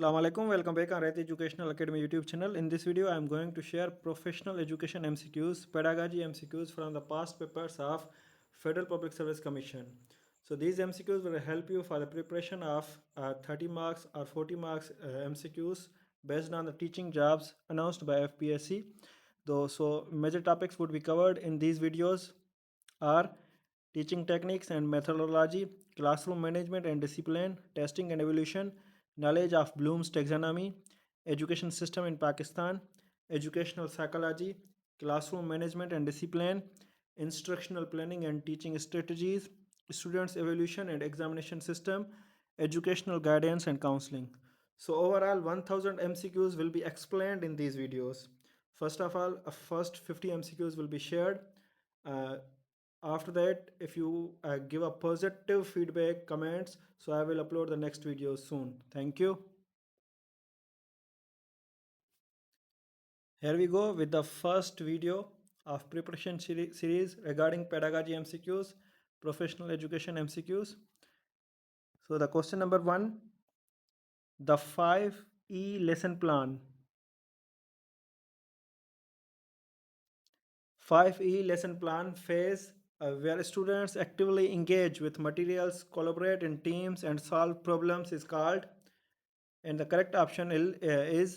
Assalamu alaikum, welcome back on Reti Educational Academy YouTube channel. In this video, I am going to share professional education MCQs, pedagogy MCQs from the past papers of Federal Public Service Commission. So these MCQs will help you for the preparation of 30 marks or 40 marks MCQs based on the teaching jobs announced by FPSC. So major topics would be covered in these videos are teaching techniques and methodology, classroom management and discipline, testing and evolution, knowledge of Bloom's taxonomy, education system in Pakistan, educational psychology, classroom management and discipline, instructional planning and teaching strategies, students' evaluation and examination system, educational guidance and counseling. So overall 1000 MCQs will be explained in these videos. First of all, first 50 MCQs will be shared. Uh, After that, if you give a positive feedback comments, so I will upload the next video soon. Thank you. Here we go with the first video of preparation series regarding pedagogy MCQs, professional education MCQs. So the question number 1, the 5E lesson plan. 5E lesson plan phase where students actively engage with materials, collaborate in teams and solve problems is called, and the correct option is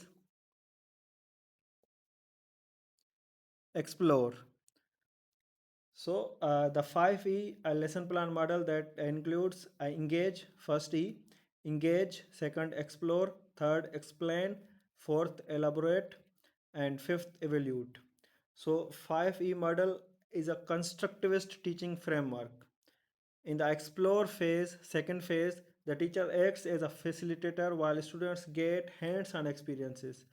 explore. So the 5E lesson plan model that includes engage, first E, engage, second explore, third explain, fourth elaborate, and fifth evaluate. So 5E model is a constructivist teaching framework. In the explore phase, second phase, the teacher acts as a facilitator while students get hands-on experiences,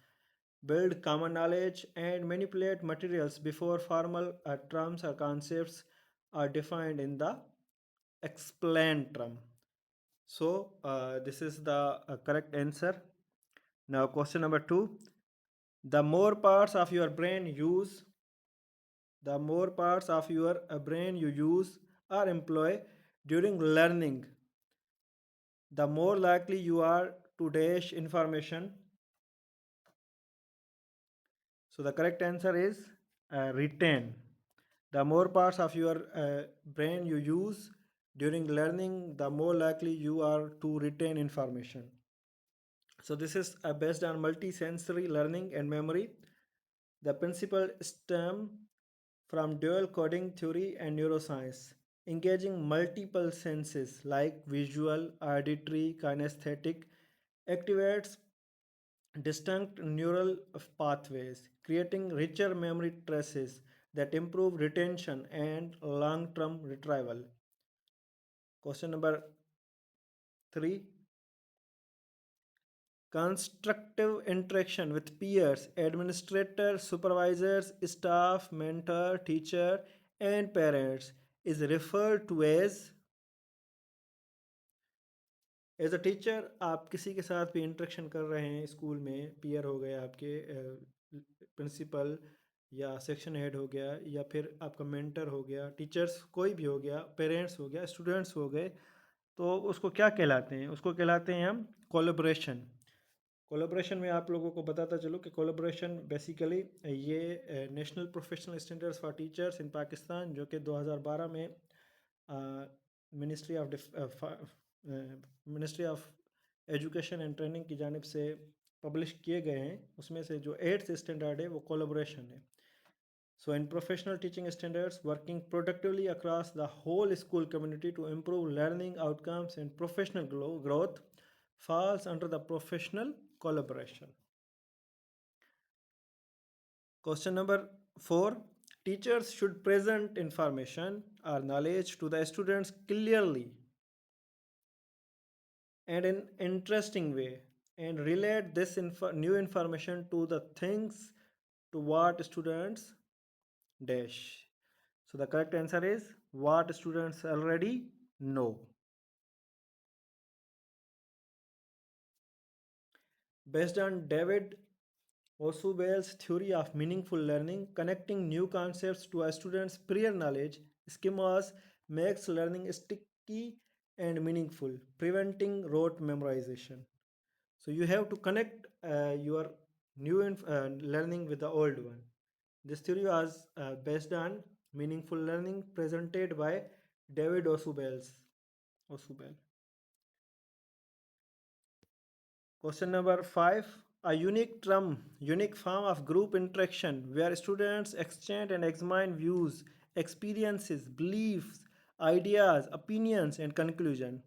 build common knowledge, and manipulate materials before formal terms or concepts are defined in the explain term. So, this is the correct answer. Now, question number 2. The more parts of your brain use, the more parts of your brain you use or employ during learning, the more likely you are to dash information. So the correct answer is retain. The more parts of your brain you use during learning, the more likely you are to retain information. So this is based on multisensory learning and memory. The principle stem from dual coding theory and neuroscience, engaging multiple senses like visual, auditory, kinesthetic, activates distinct neural pathways, creating richer memory traces that improve retention and long term retrieval. Question number 3. Constructive interaction with peers, administrators, supervisors, staff, mentor, teacher, and parents is referred to as a teacher आप किसी के साथ भी interaction कर रहे हैं school में, peer हो गए आपके, प्रिंसिपल या सेक्शन हेड हो गया या फिर आपका मेंटर हो गया, टीचर्स कोई भी हो गया, पेरेंट्स हो गया, स्टूडेंट्स हो गए, तो उसको क्या कहलाते हैं? उसको कहलाते हैं हम कोलैबोरेशन। कोलैबोरेशन में आप लोगों को बताता चलो कि कोलैबोरेशन बेसिकली ये national professional standards for teachers in Pakistan जो कि 2012 में ministry of ministry of education and training की जानिब से पब्लिश किए गए हैं, उसमें से जो 8th स्टैंडर्ड है वो कोलैबोरेशन है. So in professional teaching standards, working productively across the whole school community to improve learning outcomes and professional growth falls under the professional collaboration. Question number 4. Teachers should present information or knowledge to the students clearly and in interesting way and relate this new information to the things to what students dash. So the correct answer is what students already know. Based on David Osubel's theory of meaningful learning, connecting new concepts to a student's prior knowledge schemas makes learning sticky and meaningful, preventing rote memorization. So you have to connect your new learning with the old one. This theory was based on meaningful learning presented by David Osubel. Question number 5. A unique term, unique form of group interaction where students exchange and examine views, experiences, beliefs, ideas, opinions, and conclusion.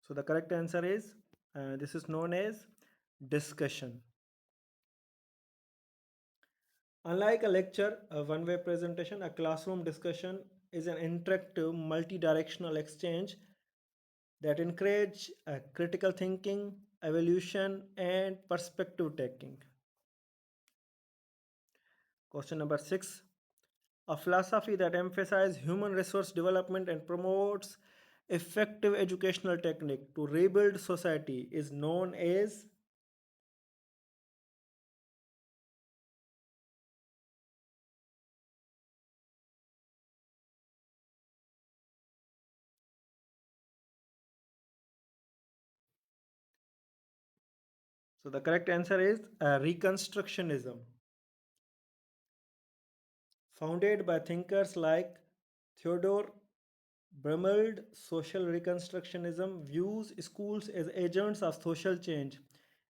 So the correct answer is this is known as discussion. Unlike a lecture, a one way presentation, a classroom discussion is an interactive, multi directional exchange that encourage critical thinking, evolution, and perspective taking. Question number 6. A philosophy that emphasizes human resource development and promotes effective educational technique to rebuild society is known as. So the correct answer is Reconstructionism. Founded by thinkers like Theodore Brumeld, social reconstructionism views schools as agents of social change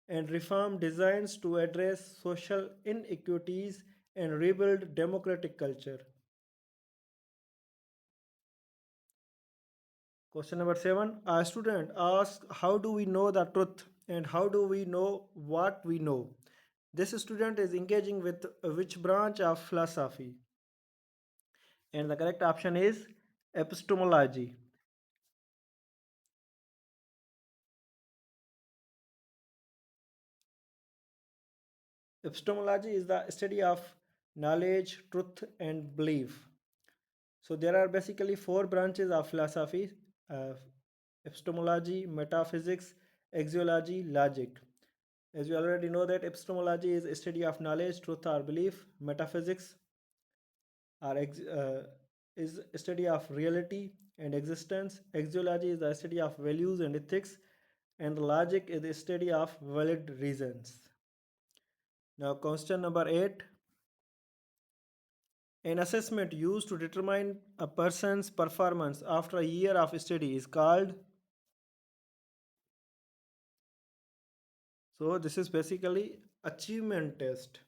and reform designs to address social inequities and rebuild democratic culture. Question number 7. A student asks, how do we know the truth and how do we know what we know? This student is engaging with which branch of philosophy? And the correct option is epistemology. Epistemology is the study of knowledge, truth, and belief. So there are basically four branches of philosophy: uh, epistemology, metaphysics, axiology, logic. As you already know that epistemology is a study of knowledge, truth, or belief. Metaphysics is a study of reality and existence. Axiology is the study of values and ethics, and logic is the study of valid reasons. Now, question number 8. An assessment used to determine a person's performance after a year of study is called. So, this is basically achievement test.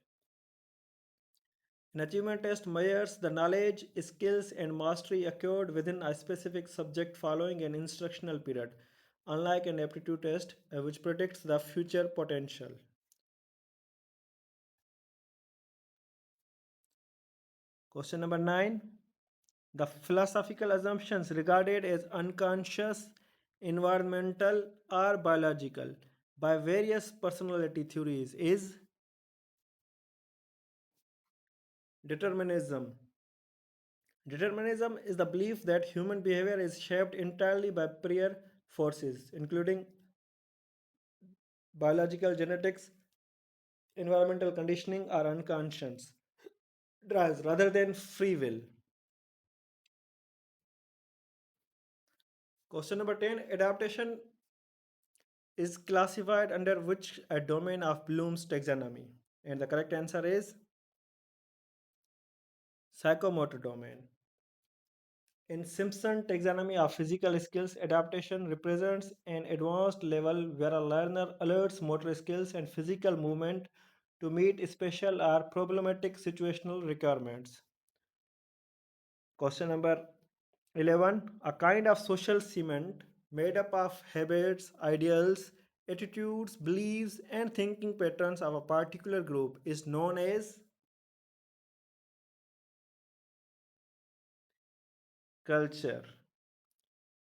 An achievement test measures the knowledge, skills, and mastery acquired within a specific subject following an instructional period, unlike an aptitude test, which predicts the future potential. Question number 9. The philosophical assumptions regarded as unconscious, environmental, or biological by various personality theories is determinism. Determinism is the belief that human behavior is shaped entirely by prior forces, including biological genetics, environmental conditioning, or unconscious drives rather than free will. Question number 10. Adaptation is classified under which a domain of Bloom's taxonomy? And the correct answer is psychomotor domain. In Simpson taxonomy of physical skills, adaptation represents an advanced level where a learner alerts motor skills and physical movement to meet special or problematic situational requirements. Question number 11. A kind of social cement made up of habits, ideals, attitudes, beliefs, and thinking patterns of a particular group is known as culture.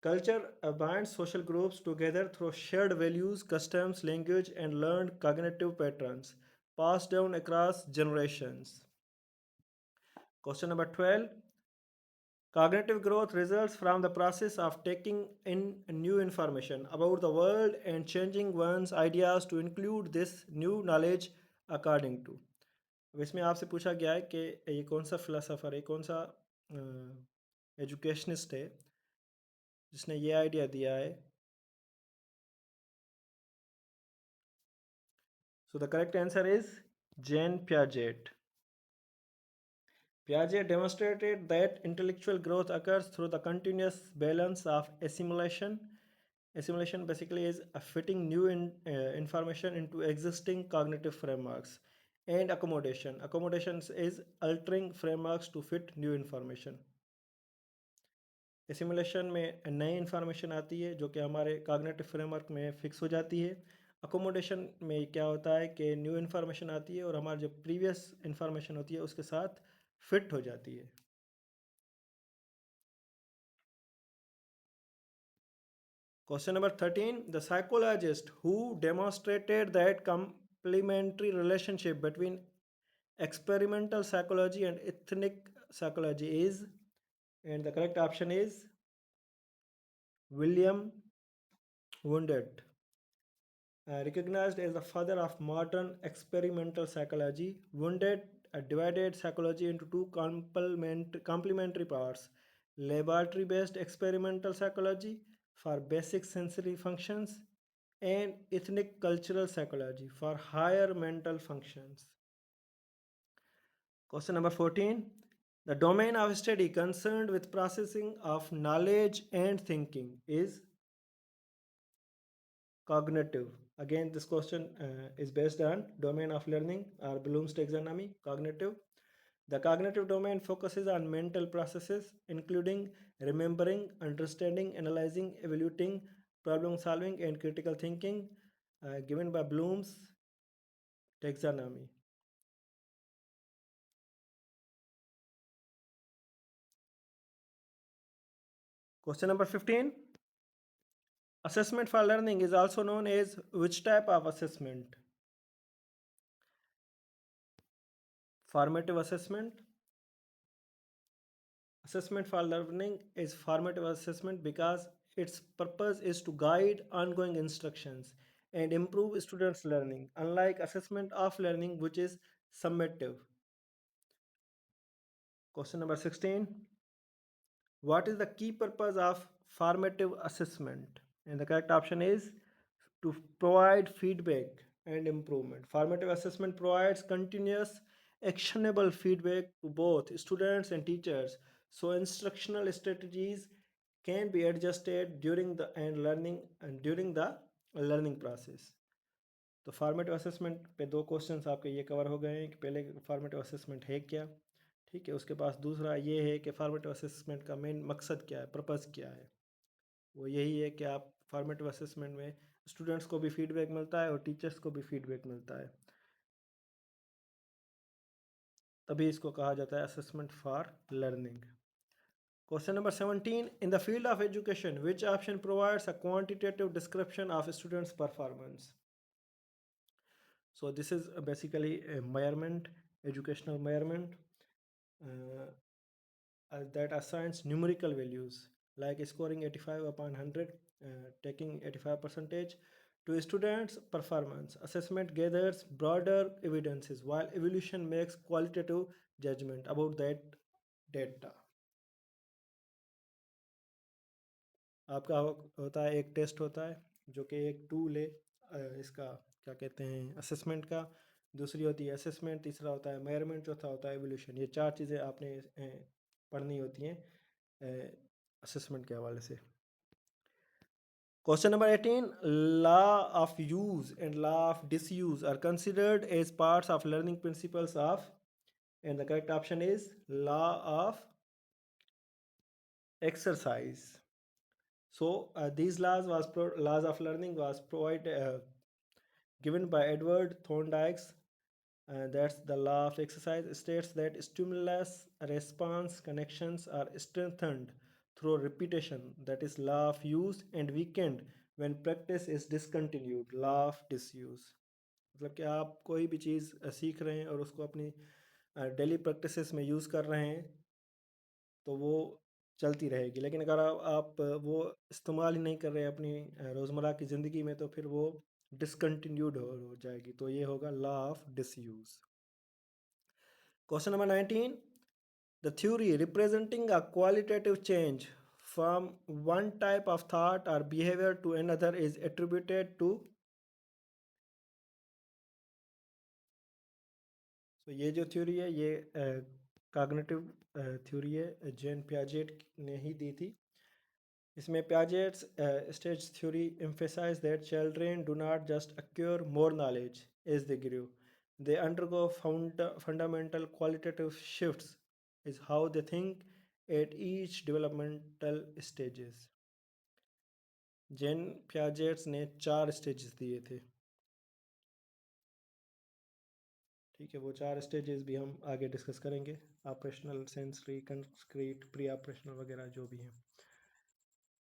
Culture binds social groups together through shared values, customs, language, and learned cognitive patterns passed down across generations. Question number 12. Cognitive growth results from the process of taking in new information about the world and changing one's ideas to include this new knowledge according to. अब इसमें आपसे पूछा गया है कि ये कौन सा फिलोसोफर है, कौन सा एजुकेशनिस्ट है जिसने ये आइडिया दिया है? So the correct answer is Jean Piaget. Piaget demonstrated that intellectual growth occurs through the continuous balance of assimilation. Assimilation basically is fitting new information into existing cognitive frameworks, and accommodation. Accommodations is altering frameworks to fit new information. Assimilation में नई information आती है जो कि हमारे cognitive framework में fix हो जाती है। अकोमोडेशन में क्या होता है कि न्यू इन्फॉर्मेशन आती है और हमारी जो प्रीवियस इन्फॉर्मेशन होती है उसके साथ फिट हो जाती है। Question number 13, the psychologist who demonstrated that complementary relationship between experimental psychology and ethnic psychology is, and the correct option is William Wundt. Recognized as the father of modern experimental psychology, Wundt divided psychology into two complementary parts: laboratory based experimental psychology for basic sensory functions, and ethnic cultural psychology for higher mental functions. Question number 14. The domain of study concerned with processing of knowledge and thinking is cognitive. Again, this question is based on domain of learning or Bloom's taxonomy, cognitive. The cognitive domain focuses on mental processes, including remembering, understanding, analyzing, evaluating, problem solving, and critical thinking, given by Bloom's taxonomy. Question number 15. Assessment for learning is also known as which type of assessment? Formative assessment. Assessment for learning is formative assessment because its purpose is to guide ongoing instructions and improve students' learning, unlike assessment of learning, which is summative. Question number 16. What is the key purpose of formative assessment? And the correct option is to provide feedback and improvement. Formative assessment provides continuous actionable feedback to both students and teachers, so instructional strategies can be adjusted during the learning process. तो formative assessment पे दो questions आपके ये cover हो गए हैं कि पहले फॉर्मेटिव असेसमेंट है क्या, ठीक है। उसके पास दूसरा ये है कि फॉर्मेटिव असेसमेंट का मेन मकसद क्या है, पर्पज़ क्या है। वो यही है कि आप फॉर्मेटिव असेसमेंट में स्टूडेंट्स को भी फीडबैक मिलता है और टीचर्स को भी फीडबैक मिलता है, तभी इसको कहा जाता है assessment for learning. Question number 17. In the field of education which option provides a quantitative description of students performance? So this is basically a measurement, educational measurement that assigns numerical values like scoring 85 upon 100, taking 85 percentage to students' performance. Assessment gathers broader evidences while evaluation makes qualitative judgment about that data. आपका होता है एक test होता है जो कि एक tool है इसका क्या कहते हैं असेसमेंट का, दूसरी होती है असेसमेंट, तीसरा होता है मेजरमेंट, चौथा होता है एवोल्यूशन। ये चार चीज़ें आपने पढ़नी होती हैं असेसमेंट के हवाले से। Question number 18. Law of use and law of disuse are considered as parts of learning principles of, and the correct option is law of exercise. So these laws of learning was given by Edward Thorndike. That's the law of exercise states that stimulus response connections are strengthened through repetition. That is law of use, and weakened when practice is discontinued. Law of disuse. मतलब कि आप कोई भी चीज़ सीख रहे हैं और उसको अपनी डेली प्रैक्टिसेस में यूज़ कर रहे हैं तो वो चलती रहेगी, लेकिन अगर आप वो इस्तेमाल ही नहीं कर रहे अपनी रोज़मर्रा की ज़िंदगी में तो फिर वो डिसकंटिन्यूड हो जाएगी। तो ये होगा law of disuse. Question number 19. The theory representing a qualitative change from one type of thought or behavior to another is attributed to. तो ये जो थ्योरी है ये कॉग्निटिव थ्योरी है, जेन पियाजेट ने ही दी थी. इसमें Piaget's stage theory emphasize that children do not just acquire more knowledge as they grow. They undergo fundamental qualitative shifts is how they think at each developmental stages. Jean Piaget's ने 4 stages दिए थे. ठीक है, वो 4 stages भी हम आगे discuss करेंगे. Operational, sensory, concrete, pre operational वगैरह जो भी हैं.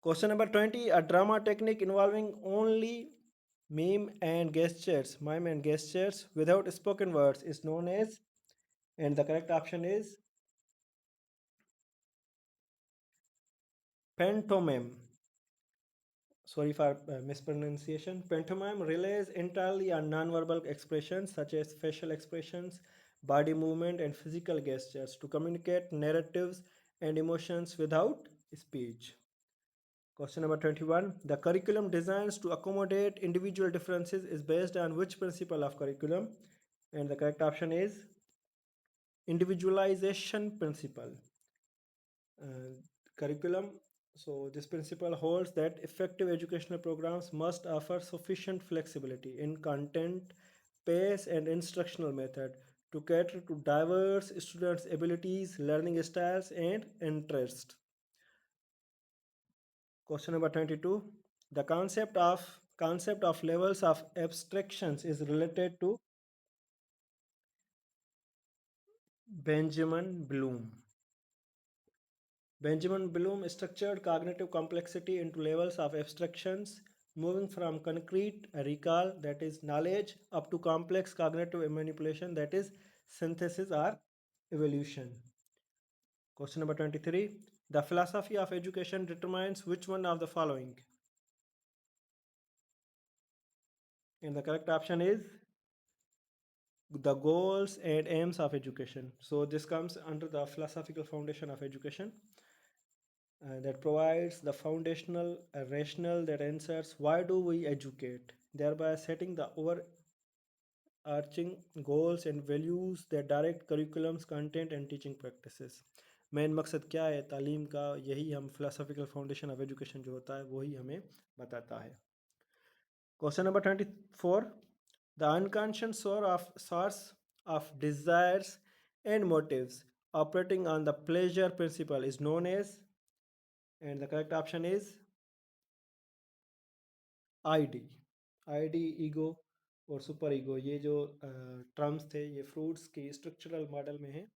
Question number 20. A drama technique involving only mime and gestures without spoken words is known as, and the correct option is pantomime. Sorry for mispronunciation. Pantomime relies entirely on nonverbal expressions such as facial expressions, body movement, and physical gestures to communicate narratives and emotions without speech. Question number 21. The curriculum designs to accommodate individual differences is based on which principle of curriculum? And the correct option is individualization principle. Curriculum. So this principle holds that effective educational programs must offer sufficient flexibility in content, pace, and instructional method to cater to diverse students' abilities, learning styles, and interests. Question number 22. The concept of levels of abstractions is related to Benjamin Bloom. Benjamin Bloom structured cognitive complexity into levels of abstractions, moving from concrete recall, that is knowledge, up to complex cognitive manipulation, that is synthesis or evolution. Question number 23. The philosophy of education determines which one of the following? And the correct option is the goals and aims of education. So this comes under the philosophical foundation of education that provides the foundational rationale that answers why do we educate, thereby setting the overarching goals and values that direct curriculums, content and teaching practices. Main मकसद क्या है तालीम का, यही हम philosophical foundation of education जो होता है वही हमें बताता है. Question number 24. The unconscious source of desires and motives operating on the pleasure principle is known as, and the correct option is ID. ID, ego और सुपर ईगो, ये जो टर्म्स थे ये फ्रूट्स की स्ट्रक्चरल मॉडल में है.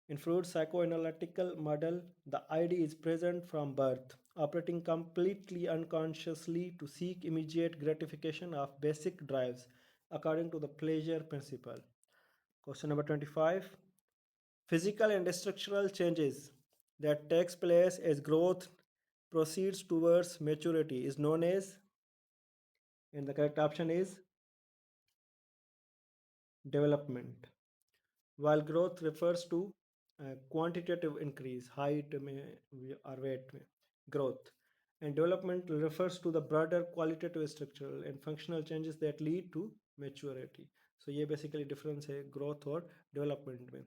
In Freud's psychoanalytical model, the ID is present from birth, operating completely unconsciously to seek immediate gratification of basic drives according to the pleasure principle. Question number 25. Physical and structural changes that takes place as growth proceeds towards maturity is known as, and the correct option is development. While growth refers to quantitative increase, height में or weight में growth, and development refers to the broader qualitative, structural and functional changes that lead to maturity. So ये basically difference है growth और development में.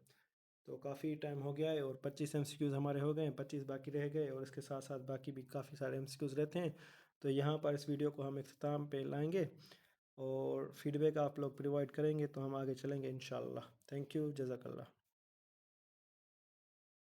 तो काफ़ी time हो गया है और 25 MCQs हमारे हो गए हैं, 25 बाकी रह गए और इसके साथ साथ बाकी भी काफ़ी सारे MCQs रहते हैं. तो यहाँ पर इस वीडियो को हम इख्तिताम पे लाएंगे और फीडबैक आप लोग प्रोवाइड करेंगे तो हम आगे चलेंगे इंशाल्लाह. थैंक यू, जज़ाकल्लाह.